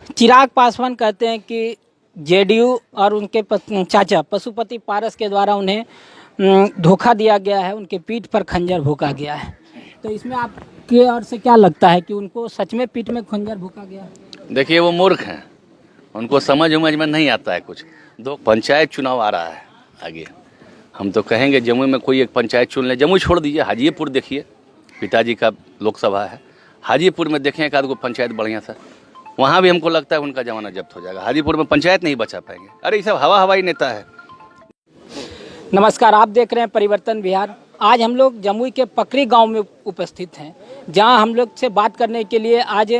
चिराग पासवान कहते हैं कि जेडीयू और उनके चाचा पशुपति पारस के द्वारा उन्हें धोखा दिया गया है, उनके पीठ पर खंजर भोंका गया है। तो इसमें आपके ओर से क्या लगता है कि उनको सच में पीठ में खंजर भोंका गया है? देखिए, वो मूर्ख हैं, उनको समझ में नहीं आता है कुछ। दो पंचायत चुनाव आ रहा है आगे, हम तो कहेंगे जमुई में कोई एक पंचायत चुन ले। जमुई छोड़ दीजिए, हाजीपुर देखिए, पिताजी का लोकसभा है, हाजीपुर में देखें एक आध गो पंचायत बढ़िया सा, वहाँ भी हमको लगता है उनका जमाना जब्त हो जाएगा। हाजीपुर में पंचायत नहीं बचा पाएंगे। अरे ये सब हवाई नेता है। नमस्कार, आप देख रहे हैं परिवर्तन बिहार। आज हम लोग जमुई के पकरी गांव में उपस्थित हैं, जहां हम लोग से बात करने के लिए आज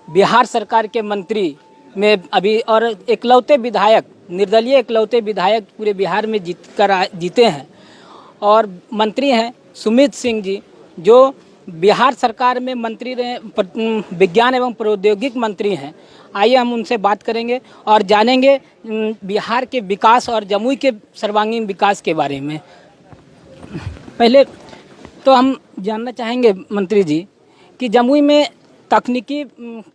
बिहार सरकार के मंत्री में अभी और इकलौते विधायक, निर्दलीय इकलौते विधायक पूरे बिहार में जीते हैं और मंत्री हैं सुमित सिंह जी, जो बिहार सरकार में मंत्री रहे, विज्ञान एवं प्रौद्योगिक मंत्री हैं। आइए हम उनसे बात करेंगे और जानेंगे बिहार के विकास और जमुई के सर्वांगीण विकास के बारे में। पहले तो हम जानना चाहेंगे मंत्री जी कि जमुई में तकनीकी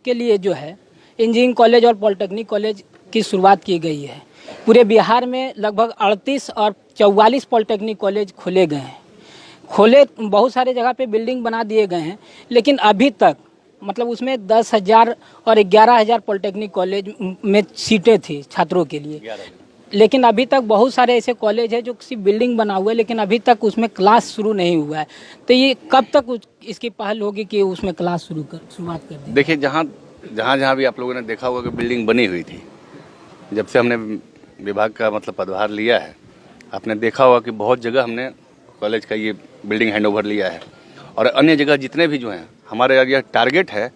के लिए जो है इंजीनियरिंग कॉलेज और पॉलिटेक्निक कॉलेज की शुरुआत की गई है। पूरे बिहार में लगभग 38 और 44 पॉलिटेक्निक कॉलेज खोले गए हैं। बहुत सारे जगह पे बिल्डिंग बना दिए गए हैं, लेकिन अभी तक मतलब उसमें 10,000 और 11,000 पॉलिटेक्निक कॉलेज में सीटें थी छात्रों के लिए, लेकिन अभी तक बहुत सारे ऐसे कॉलेज हैं जो सिर्फ बिल्डिंग बना हुआ है, लेकिन अभी तक उसमें क्लास शुरू नहीं हुआ है। तो ये कब तक इसकी पहल होगी कि उसमें क्लास शुरुआत कर दें? देखिए, जहाँ भी आप लोगों ने देखा होगा कि बिल्डिंग बनी हुई थी, जब से हमने विभाग का मतलब पदभार लिया है, आपने देखा होगा कि बहुत जगह हमने कॉलेज का ये बिल्डिंग हैंडओवर लिया है। और अन्य जगह जितने भी जो हैं, हमारे यह टारगेट है,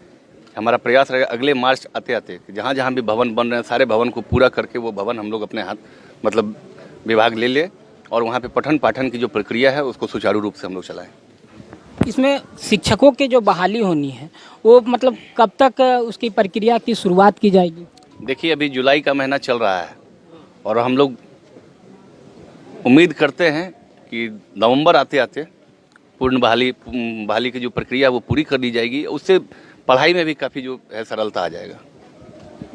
हमारा प्रयास रहेगा अगले मार्च आते आते जहाँ जहाँ भी भवन बन रहे हैं सारे भवन को पूरा करके वो भवन हम लोग अपने हाथ मतलब विभाग ले ले और वहाँ पे पठन पाठन की जो प्रक्रिया है उसको सुचारू रूप से हम लोग चलाएं। इसमें शिक्षकों की जो बहाली होनी है वो मतलब कब तक उसकी प्रक्रिया की शुरुआत की जाएगी? देखिए, अभी जुलाई का महीना चल रहा है और हम लोग उम्मीद करते हैं कि नवंबर आते आते पूर्ण बहाली की जो प्रक्रिया है वो पूरी कर दी जाएगी। उससे पढ़ाई में भी काफ़ी जो है सरलता आ जाएगा।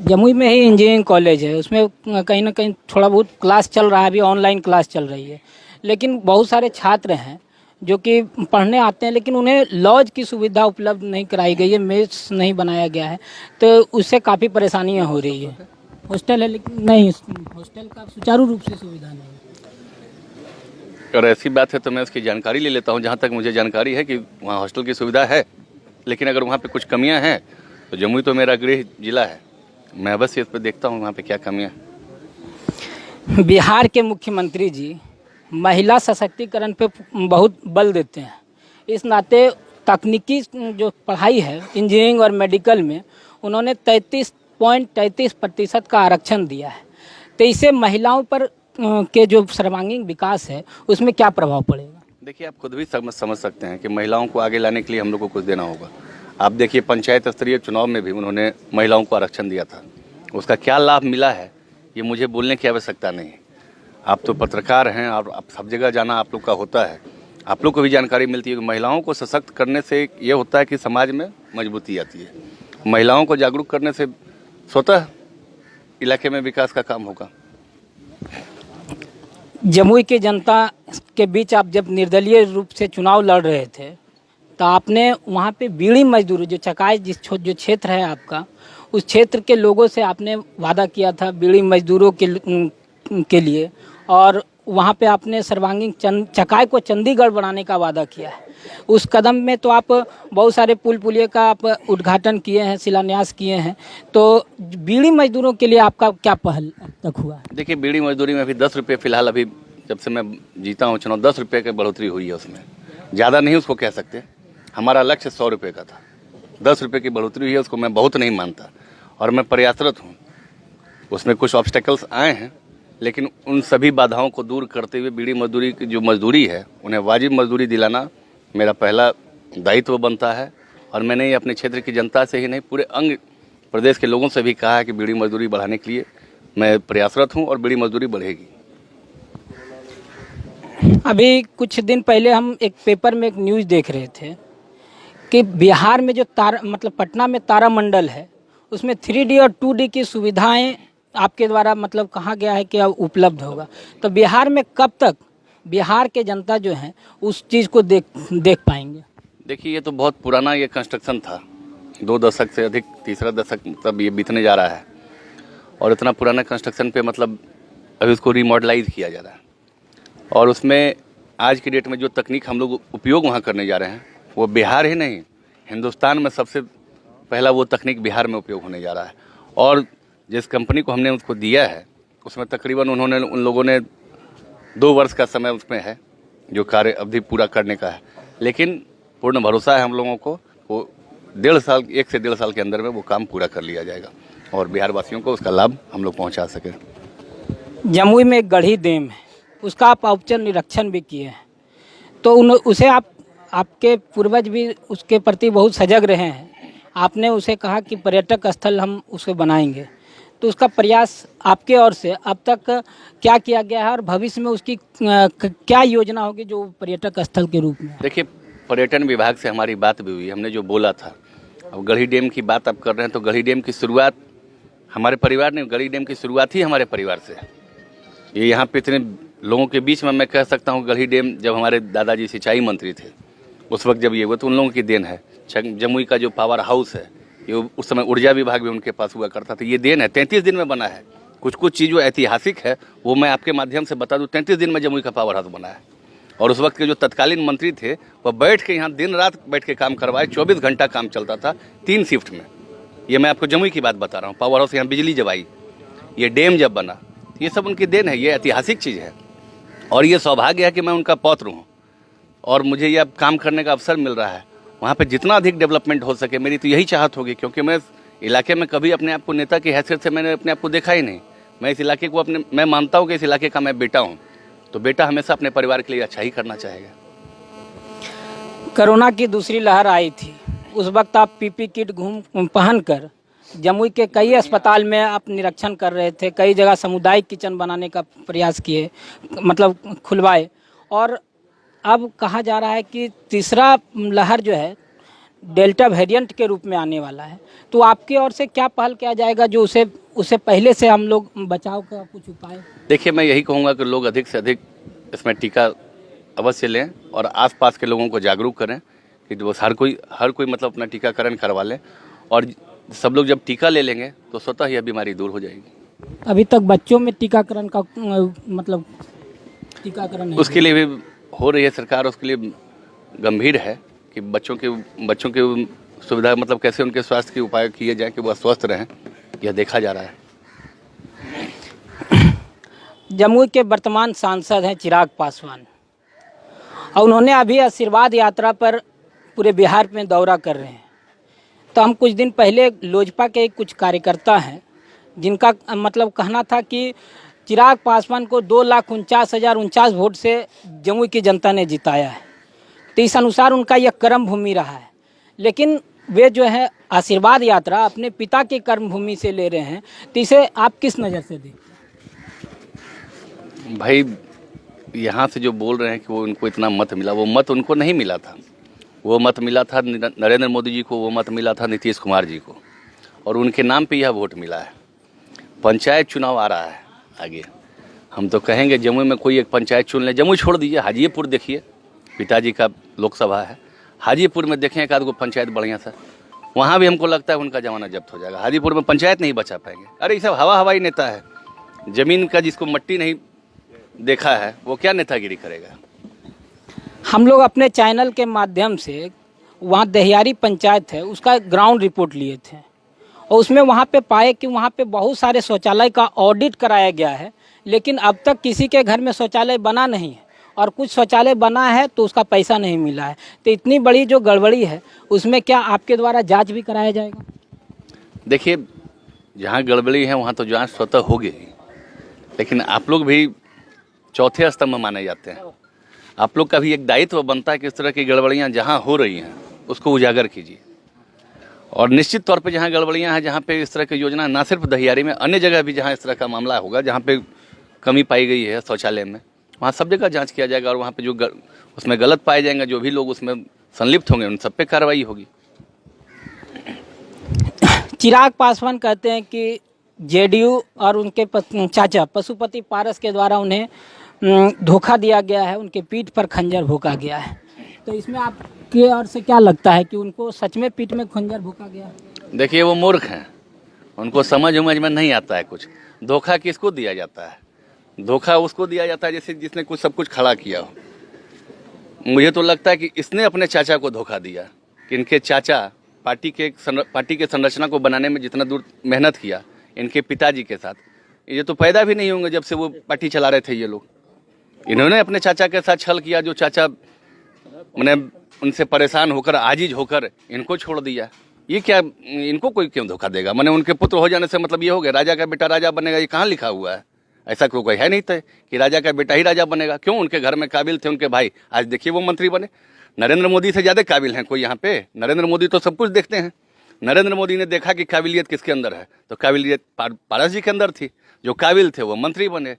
जमुई में ही इंजीनियरिंग कॉलेज है, उसमें कहीं ना कहीं थोड़ा बहुत क्लास चल रहा है, अभी ऑनलाइन क्लास चल रही है, लेकिन बहुत सारे छात्र हैं जो कि पढ़ने आते हैं, लेकिन उन्हें लॉज की सुविधा उपलब्ध नहीं कराई गई है, मेस नहीं बनाया गया है, तो उससे काफ़ी परेशानियां हो रही है। हॉस्टल है लेकिन नहीं, हॉस्टल का सुचारू रूप से सुविधा नहीं। और ऐसी बात है तो मैं उसकी जानकारी ले लेता हूँ। जहाँ तक मुझे जानकारी है कि वहाँ हॉस्टल की सुविधा है, लेकिन अगर वहाँ पे कुछ कमियाँ हैं तो जमुई तो मेरा गृह जिला है, मैं अवश्य इस पर देखता हूँ वहाँ पे क्या कमियाँ हैं। बिहार के मुख्यमंत्री जी महिला सशक्तिकरण पे बहुत बल देते हैं, इस नाते तकनीकी जो पढ़ाई है इंजीनियरिंग और मेडिकल में उन्होंने 33.33% का आरक्षण दिया है। तो इससे महिलाओं पर के जो सर्वांगीण विकास है उसमें क्या प्रभाव पड़ेगा? देखिए, आप खुद भी समझ सकते हैं कि महिलाओं को आगे लाने के लिए हम लोग को कुछ देना होगा। आप देखिए, पंचायत स्तरीय चुनाव में भी उन्होंने महिलाओं को आरक्षण दिया था, उसका क्या लाभ मिला है ये मुझे बोलने की आवश्यकता नहीं है। आप तो पत्रकार हैं और आप सब जगह जाना आप लोग का होता है, आप लोग को भी जानकारी मिलती है कि महिलाओं को सशक्त करने से ये होता है कि समाज में मजबूती आती है। महिलाओं को जागरूक करने से स्वतः इलाके में विकास का काम होगा। जमुई की जनता के बीच आप जब निर्दलीय रूप से चुनाव लड़ रहे थे तो आपने वहाँ पे बीड़ी मजदूर जो चकाई जो क्षेत्र है आपका, उस क्षेत्र के लोगों से आपने वादा किया था बीड़ी मजदूरों के लिए, और वहाँ पे आपने सर्वांगीण चकाई को चंडीगढ़ बनाने का वादा किया है। उस कदम में तो आप बहुत सारे पुल पुलिये का आप उद्घाटन किए हैं, शिलान्यास किए हैं, तो बीड़ी मजदूरों के लिए आपका क्या पहल अब तक हुआ? देखिए, बीड़ी मजदूरी में अभी 10 रुपये फिलहाल, अभी जब से मैं जीता हूँ चुनाव 10 रुपये की बढ़ोतरी हुई है, उसमें ज़्यादा नहीं उसको कह सकते। हमारा लक्ष्य 100 रुपये का था, 10 रुपये की बढ़ोतरी हुई है, उसको मैं बहुत नहीं मानता और मैं प्रयासरत हूँ। उसमें कुछ ऑब्स्टेकल्स आए हैं, लेकिन उन सभी बाधाओं को दूर करते हुए बीड़ी मजदूरी की जो मजदूरी है उन्हें वाजिब मजदूरी दिलाना मेरा पहला दायित्व बनता है। और मैंने ये अपने क्षेत्र की जनता से ही नहीं, पूरे अंग प्रदेश के लोगों से भी कहा है कि बीड़ी मजदूरी बढ़ाने के लिए मैं प्रयासरत हूँ और बीड़ी मजदूरी बढ़ेगी। अभी कुछ दिन पहले हम एक पेपर में एक न्यूज़ देख रहे थे कि बिहार में जो मतलब पटना में तारामंडल है उसमें 3D और 2D की सुविधाएं आपके द्वारा मतलब कहा गया है कि अब उपलब्ध होगा। तो बिहार में कब तक बिहार के जनता जो है उस चीज़ को देख पाएंगे? देखिए, ये तो बहुत पुराना ये कंस्ट्रक्शन था, 2 दशक से अधिक, तीसरा दशक तब ये बीतने जा रहा है। और इतना पुराना कंस्ट्रक्शन पे मतलब अभी उसको रिमॉडलाइज किया जा रहा है। और उसमें आज की डेट में जो तकनीक हम लोग उपयोग वहाँ करने जा रहे हैं, वो बिहार ही नहीं, हिंदुस्तान में सबसे पहला वो तकनीक बिहार में उपयोग होने जा रहा है। और जिस कंपनी को हमने उसको दिया है, उसमें तकरीबन उन लोगों ने 2 वर्ष का समय उसमें है जो कार्य अवधि पूरा करने का है। लेकिन पूर्ण भरोसा है हम लोगों को, वो 1.5 साल, 1 से 1.5 साल के अंदर में वो काम पूरा कर लिया जाएगा और बिहार वासियों को उसका लाभ हम लोग पहुंचा सकें। जमुई में एक गढ़ी डैम है, उसका आप औचक निरीक्षण भी किए हैं, तो उसे आपके पूर्वज भी उसके प्रति बहुत सजग रहे हैं। आपने उसे कहा कि पर्यटक स्थल हम उसे बनाएंगे, तो उसका प्रयास आपके ओर से अब तक क्या किया गया है और भविष्य में उसकी क्या योजना होगी जो पर्यटक स्थल के रूप में? देखिए, पर्यटन विभाग से हमारी बात भी हुई, हमने जो बोला था। अब गढ़ी डैम की बात आप कर रहे हैं, तो गढ़ी डैम की शुरुआत हमारे परिवार ने, गढ़ी डैम की शुरुआत ही हमारे परिवार से है। ये यहाँ पे इतने लोगों के बीच में मैं कह सकता हूँ, गढ़ी डैम जब हमारे दादाजी सिंचाई मंत्री थे उस वक्त जब ये हुआ, तो उन लोगों की देन है। जमुई का जो पावर हाउस है, ये उस समय ऊर्जा विभाग भी उनके पास हुआ करता था, ये देन है, 33 दिन में बना है। कुछ चीज़ जो ऐतिहासिक है वो मैं आपके माध्यम से बता दूँ, 33 दिन में जमुई का पावर हाउस बना है। और उस वक्त के जो तत्कालीन मंत्री थे वह बैठ के यहाँ दिन रात बैठ के काम करवाए, 24 घंटा काम चलता था, 3 शिफ्ट में। ये मैं आपको जमुई की बात बता रहा हूँ। पावर हाउस यहाँ बिजली जब आई, ये डैम जब बना, ये सब उनकी देन है, ये ऐतिहासिक चीज़ है। और ये सौभाग्य है कि मैं उनका पौत्र हूँ और मुझे ये अब काम करने का अवसर मिल रहा है। वहाँ पे जितना अधिक डेवलपमेंट हो सके, मेरी तो यही चाहत होगी, क्योंकि मैं इलाके में कभी अपने आप को नेता की हैसियत से मैंने अपने आप को देखा ही नहीं। मैं इस इलाके को मैं मानता हूँ कि इस इलाके का मैं बेटा हूँ, तो बेटा हमेशा अपने परिवार के लिए अच्छा ही करना चाहेगा। कोरोना की दूसरी लहर आई थी, उस वक्त आप पीपी किट पहनकर जमुई के कई अस्पताल में आप निरीक्षण कर रहे थे, कई जगह सामुदायिक किचन बनाने का प्रयास किए, मतलब खुलवाए। और अब कहा जा रहा है कि तीसरा लहर जो है डेल्टा वेरिएंट के रूप में आने वाला है, तो आपकी ओर से क्या पहल किया जाएगा जो उसे पहले से हम लोग बचाव का कुछ उपाय? देखिए, मैं यही कहूँगा कि लोग अधिक से अधिक इसमें टीका अवश्य लें और आसपास के लोगों को जागरूक करें कि वो हर कोई मतलब अपना टीकाकरण करवा लें। और सब लोग जब टीका ले लेंगे तो स्वतः यह बीमारी दूर हो जाएगी। अभी तक बच्चों में टीकाकरण का मतलब टीकाकरण नहीं उसके लिए भी हो रही है, सरकार उसके लिए गंभीर है कि बच्चों के सुविधा मतलब कैसे उनके स्वास्थ्य के उपाय किए जाएं कि वह स्वस्थ रहें, यह देखा जा रहा है। जमुई के वर्तमान सांसद हैं चिराग पासवान, और उन्होंने अभी आशीर्वाद यात्रा पर पूरे बिहार में दौरा कर रहे हैं। तो हम कुछ दिन पहले लोजपा के कुछ कार्यकर्ता हैं जिनका मतलब कहना था कि चिराग पासवान को 2,49,049 वोट से जमुई की जनता ने जिताया है, तो इस अनुसार उनका यह कर्म भूमि रहा है। लेकिन वे जो है आशीर्वाद यात्रा अपने पिता की कर्म भूमि से ले रहे हैं, तो इसे आप किस नज़र से देखते हैं? भाई, यहाँ से जो बोल रहे हैं कि वो उनको इतना मत मिला, वो मत उनको नहीं मिला था। वो मत मिला था नरेंद्र मोदी जी को, वो मत मिला था नीतीश कुमार जी को, और उनके नाम पे यह वोट मिला है। पंचायत चुनाव आ रहा है आगे, हम तो कहेंगे जमुई में कोई एक पंचायत चुन ले। जमुई छोड़ दीजिए, हाजीपुर देखिए, पिताजी का लोकसभा है, हाजीपुर में देखें एक आध गो पंचायत बढ़िया सा, वहाँ भी हमको लगता है उनका जमाना जब्त हो जाएगा। हाजीपुर में पंचायत नहीं बचा पाएंगे। अरे ये सब हवाई नेता है, जमीन का जिसको मट्टी नहीं देखा है वो क्या नेतागिरी करेगा। हम लोग अपने चैनल के माध्यम से वहाँ दहियारी पंचायत है उसका ग्राउंड रिपोर्ट लिए थे, और उसमें वहाँ पे पाए कि वहाँ पे बहुत सारे शौचालय का ऑडिट कराया गया है, लेकिन अब तक किसी के घर में शौचालय बना नहीं है, और कुछ शौचालय बना है तो उसका पैसा नहीं मिला है। तो इतनी बड़ी जो गड़बड़ी है उसमें क्या आपके द्वारा जांच भी कराया जाएगा? देखिए, जहाँ गड़बड़ी है वहाँ तो जांच स्वतः होगी ही, लेकिन आप लोग भी चौथे स्तंभ माने जाते हैं। आप लोग का भी एक दायित्व बनता है कि इस तरह की गड़बड़ियाँ जहाँ हो रही हैं उसको उजागर कीजिए। और निश्चित तौर पे जहाँ गड़बड़ियाँ हैं, जहाँ पे इस तरह की योजना ना सिर्फ दहियारी में, अन्य जगह भी जहाँ इस तरह का मामला होगा, जहाँ पे कमी पाई गई है शौचालय में, वहाँ सब जगह जांच किया जाएगा। और वहाँ पे जो उसमें गलत पाए जाएंगे, जो भी लोग उसमें संलिप्त होंगे, उन सब पे कार्रवाई होगी। चिराग पासवान कहते हैं कि जेडीयू और उनके चाचा पशुपति पारस के द्वारा उन्हें धोखा दिया गया है, उनके पीठ पर खंजर भोंका गया है। तो इसमें आपके ओर से क्या लगता है कि उनको सच में पीठ में खंजर भोंका गया? देखिए वो मूर्ख हैं, उनको समझ में नहीं आता है कुछ। धोखा किसको दिया जाता है? धोखा उसको दिया जाता है जैसे जिसने कुछ सब कुछ खड़ा किया हो। मुझे तो लगता है कि इसने अपने चाचा को धोखा दिया कि इनके चाचा पार्टी के संरचना को बनाने में जितना दूर मेहनत किया इनके पिताजी के साथ, ये तो पैदा भी नहीं होंगे जब से वो पार्टी चला रहे थे ये लोग। इन्होंने अपने चाचा के साथ छल किया, जो चाचा मैंने उनसे परेशान होकर आजिज होकर इनको छोड़ दिया। ये क्या, इनको कोई क्यों धोखा देगा? मैंने उनके पुत्र हो जाने से मतलब ये हो गया राजा का बेटा राजा बनेगा, ये कहाँ लिखा हुआ है? ऐसा कोई है नहीं था कि राजा का बेटा ही राजा बनेगा। क्यों? उनके घर में काबिल थे उनके भाई, आज देखिए वो मंत्री बने। नरेंद्र मोदी से ज़्यादा काबिल हैं कोई यहाँ पे? नरेंद्र मोदी तो सब कुछ देखते हैं। नरेंद्र मोदी ने देखा कि काबिलियत किसके अंदर है, तो काबिलियत पारस जी के अंदर थी। जो काबिल थे वो मंत्री बने,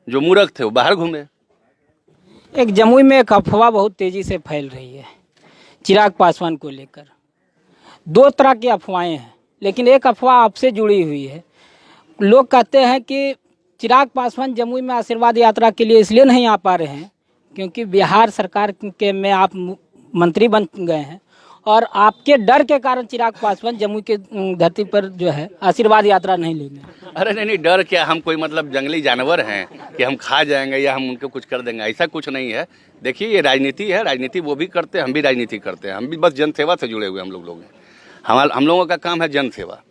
जो मूर्ख थे वो बाहर घूमे। एक जमुई में एक अफवाह बहुत तेजी से फैल रही है चिराग पासवान को लेकर। दो तरह की अफवाहें हैं, लेकिन एक अफवाह आपसे जुड़ी हुई है। लोग कहते हैं कि चिराग पासवान जमुई में आशीर्वाद यात्रा के लिए इसलिए नहीं आ पा रहे हैं क्योंकि बिहार सरकार के में आप मंत्री बन गए हैं और आपके डर के कारण चिराग पासवान जमुई के धरती पर जो है आशीर्वाद यात्रा नहीं लेंगे। अरे नहीं, डर क्या? हम कोई मतलब जंगली जानवर हैं कि हम खा जाएंगे या हम उनको कुछ कर देंगे? ऐसा कुछ नहीं है। देखिए ये राजनीति है, राजनीति वो भी करते हैं, हम भी राजनीति करते हैं। हम भी बस जनसेवा से जुड़े हुए हम लोग हैं। हम लोगों का काम है जनसेवा।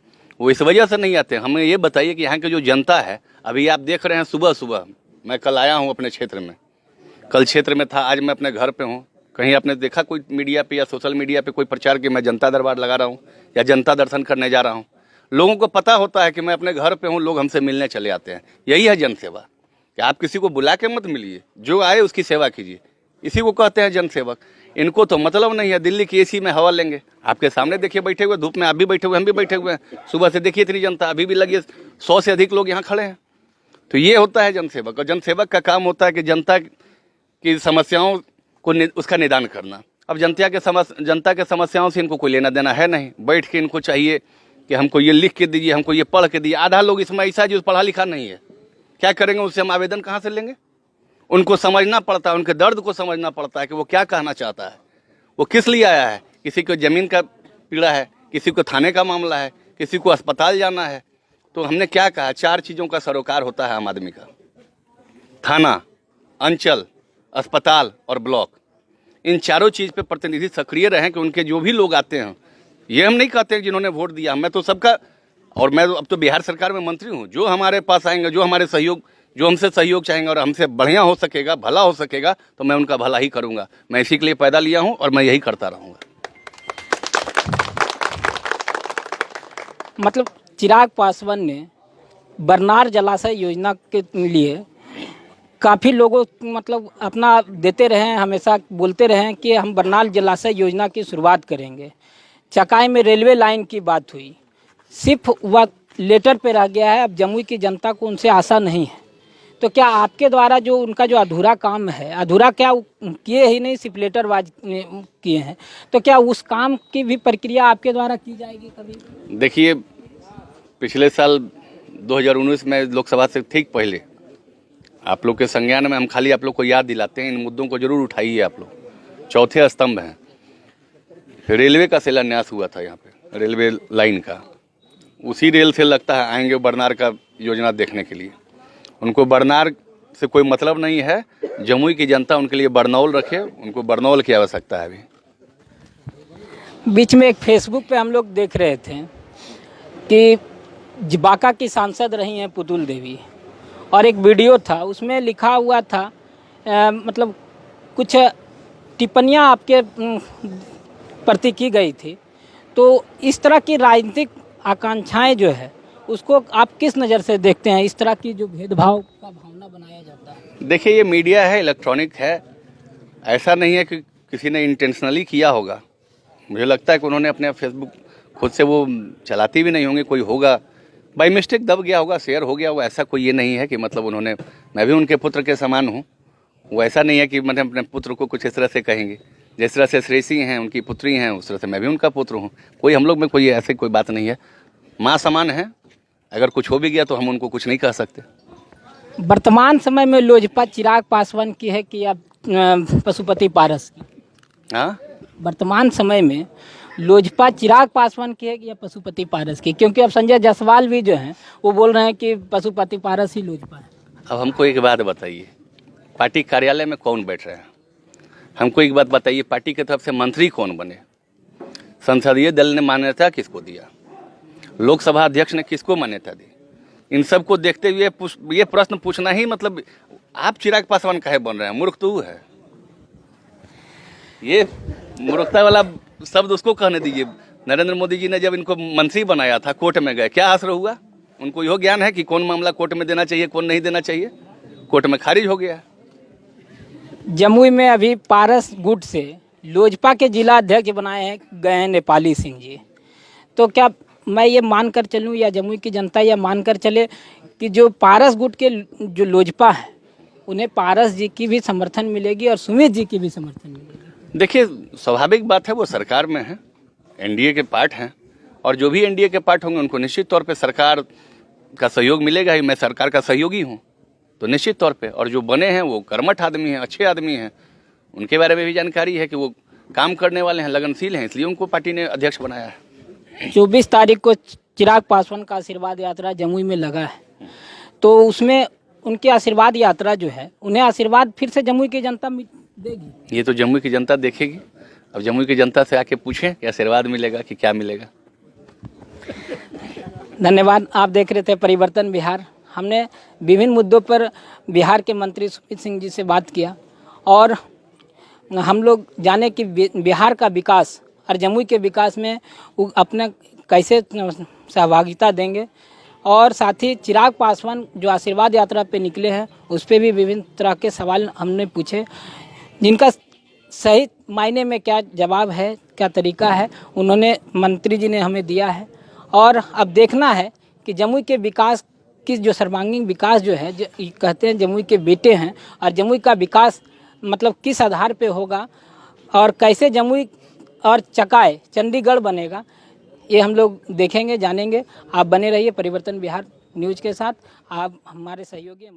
वो इस वजह से नहीं आते। हमें ये बताइए कि यहाँ की जो जनता है, अभी आप देख रहे हैं सुबह सुबह मैं कल आया हूँ अपने क्षेत्र में, कल क्षेत्र में था, आज मैं अपने घर पे हूँ। कहीं आपने देखा कोई मीडिया पे या सोशल मीडिया पे कोई प्रचार कि मैं जनता दरबार लगा रहा हूँ या जनता दर्शन करने जा रहा हूँ? लोगों को पता होता है कि मैं अपने घर पे हूँ, लोग हमसे मिलने चले आते हैं। यही है जनसेवा कि आप किसी को बुला के मत मिलिए, जो आए उसकी सेवा कीजिए। इसी को कहते हैं जनसेवक। इनको तो मतलब नहीं है दिल्ली की एसी में हवा लेंगे। आपके सामने देखिए बैठे हुए, धूप में आप भी बैठे हुए, हम भी बैठे हुए हैं। सुबह से देखिए इतनी जनता, अभी भी लगी 100 से अधिक लोग यहाँ खड़े हैं। तो ये होता है जनसेवक। और जनसेवक का काम होता है कि जनता की समस्याओं को उसका निदान करना। अब जनता के समस्याओं से इनको कोई लेना देना है नहीं। बैठ के इनको चाहिए कि हमको ये लिख के दीजिए, हमको ये पढ़ के दीजिए। आधा लोग इसमें ऐसा जो पढ़ा लिखा नहीं है, क्या करेंगे? उससे हम आवेदन कहाँ से लेंगे? उनको समझना पड़ता है, उनके दर्द को समझना पड़ता है कि वो क्या कहना चाहता है, वो किस लिए आया है। किसी को ज़मीन का पीड़ा है, किसी को थाने का मामला है, किसी को अस्पताल जाना है। तो हमने क्या कहा, 4 चीज़ों का सरोकार होता है आम आदमी का: थाना, अंचल, अस्पताल और ब्लॉक। इन चारों चीज़ पे प्रतिनिधि सक्रिय रहें कि उनके जो भी लोग आते हैं, ये हम नहीं कहते जिन्होंने वोट दिया, मैं तो सबका, और मैं अब तो बिहार सरकार में मंत्री हूँ, जो हमारे पास आएंगे, जो हमारे सहयोग, जो हमसे सहयोग चाहेंगे और हमसे बढ़िया हो सकेगा, भला हो सकेगा, तो मैं उनका भला ही करूँगा। मैं इसी के लिए पैदा लिया हूँ और मैं यही करता रहूँगा। मतलब चिराग पासवान ने बरनार जलाशय योजना के लिए काफ़ी लोगों मतलब अपना देते रहे हैं, हमेशा बोलते रहे हैं कि हम बरनार जलाशय योजना की शुरुआत करेंगे। चकाई में रेलवे लाइन की बात हुई, सिर्फ वह लेटर पे रह गया है। अब जमुई की जनता को उनसे आशा नहीं है। तो क्या आपके द्वारा जो उनका जो अधूरा काम है, अधूरा क्या किए ही नहीं, सिर्फ लेटरबाज किए हैं, तो क्या उस काम की भी प्रक्रिया आपके द्वारा की जाएगी कभी? देखिए पिछले साल 2019 में लोकसभा से ठीक पहले आप लोग के संज्ञान में हम खाली आप लोग को याद दिलाते हैं, इन मुद्दों को जरूर उठाइए आप लोग। चौथे स्तंभ हैं, रेलवे का शिलान्यास हुआ था यहाँ पे, रेलवे लाइन का। उसी रेल से लगता है आएंगे बरनार का योजना देखने के लिए। उनको बरनार से कोई मतलब नहीं है। जमुई की जनता उनके लिए बरनौल रखे, उनको बरनौल की आवश्यकता है। अभी बीच में एक फेसबुक पे हम लोग देख रहे थे कि बांका की सांसद रही हैं पुतुल देवी, और एक वीडियो था उसमें लिखा हुआ था मतलब कुछ टिप्पणियां आपके प्रति की गई थी। तो इस तरह की राजनीतिक आकांक्षाएं जो है उसको आप किस नज़र से देखते हैं? इस तरह की जो भेदभाव का भावना बनाया जाता है। देखिए ये मीडिया है, इलेक्ट्रॉनिक है, ऐसा नहीं है कि किसी ने इंटेंशनली किया होगा। मुझे लगता है कि उन्होंने अपने फेसबुक खुद से वो चलाती भी नहीं होंगे, कोई होगा बाई मिस्टेक दब गया होगा, शेयर हो गया होगा। ऐसा कोई ये नहीं है कि मतलब उन्होंने, मैं भी उनके पुत्र के समान हूँ। वो ऐसा नहीं है कि मतलब अपने पुत्र को कुछ इस तरह से कहेंगे। जिस तरह से श्रेयसी हैं उनकी पुत्री हैं, उस तरह से मैं भी उनका पुत्र हूँ। कोई हम लोग में कोई ऐसी कोई बात नहीं है। माँ समान है, अगर कुछ हो भी गया तो हम उनको कुछ नहीं कह सकते। वर्तमान समय में लोजपा चिराग पासवान की है कि अब पशुपति पारस की? हाँ, वर्तमान समय में लोजपा चिराग पासवान की है कि या पशुपति पारस की? क्योंकि अब संजय जायसवाल भी जो हैं वो बोल रहे हैं कि पशुपति पारस ही लोजपा है। अब हमको एक बात बताइए, पार्टी कार्यालय में कौन बैठ रहा है? हमको एक बात बताइए, पार्टी की तरफ से मंत्री कौन बने? संसदीय दल ने मान्यता किसको दिया? लोकसभा अध्यक्ष ने किसको मान्यता दी? इन सब को देखते हुए ये प्रश्न पूछना ही मतलब आप चिराग पासवान काहे बन रहे हैं? मूर्ख तो वो है। ये मूर्खता वाला शब्द उसको कहने दीजिए। नरेंद्र मोदी जी ने जब इनको मंत्री बनाया था, कोर्ट में गए, क्या असर हुआ? उनको यह ज्ञान है कि कौन मामला कोर्ट में देना चाहिए, कौन नहीं देना चाहिए? कोर्ट में खारिज हो गया। जमुई में अभी पारस गुट से लोजपा के जिला अध्यक्ष बनाए गए हैं नेपाली सिंह जी। तो क्या मैं ये मानकर चलूं या जमुई की जनता यह मानकर चले कि जो पारस गुट के जो लोजपा है उन्हें पारस जी की भी समर्थन मिलेगी और सुमित जी की भी समर्थन मिलेगी? देखिए, स्वाभाविक बात है, वो सरकार में है, एनडीए के पार्ट हैं, और जो भी एनडीए के पार्ट होंगे उनको निश्चित तौर पे सरकार का सहयोग मिलेगा ही। मैं सरकार का सहयोगी हूँ तो निश्चित तौर पे। और जो बने हैं वो कर्मठ आदमी हैं, अच्छे आदमी हैं, उनके बारे में भी जानकारी है कि वो काम करने वाले हैं, लगनशील हैं, इसलिए उनको पार्टी ने अध्यक्ष बनाया है। 24 तारीख को चिराग पासवान का आशीर्वाद यात्रा जमुई में लगा है, तो उसमें उनकी आशीर्वाद यात्रा जो है, उन्हें आशीर्वाद फिर से जमुई की जनता देगी? ये तो जमुई की जनता देखेगी। अब जमुई की जनता से आके पूछें कि आशीर्वाद मिलेगा कि क्या मिलेगा। धन्यवाद। आप देख रहे थे परिवर्तन बिहार। हमने विभिन्न मुद्दों पर बिहार के मंत्री सुमित सिंह जी से बात किया और हम लोग जाने कि बिहार का विकास और जमुई के विकास में वो अपना कैसे सहभागिता देंगे, और साथ ही चिराग पासवान जो आशीर्वाद यात्रा पे निकले हैं उस पर भी विभिन्न तरह के सवाल हमने पूछे, जिनका सही मायने में क्या जवाब है, क्या तरीका है, उन्होंने मंत्री जी ने हमें दिया है। और अब देखना है कि जमुई के विकास की जो सर्वांगीण विकास जो है, कहते हैं जमुई के बेटे हैं, और जमुई का विकास मतलब किस आधार पे होगा और कैसे जमुई और चकाए चंडीगढ़ बनेगा, ये हम लोग देखेंगे, जानेंगे। आप बने रहिए परिवर्तन बिहार न्यूज़ के साथ। आप हमारे सहयोगी हैं।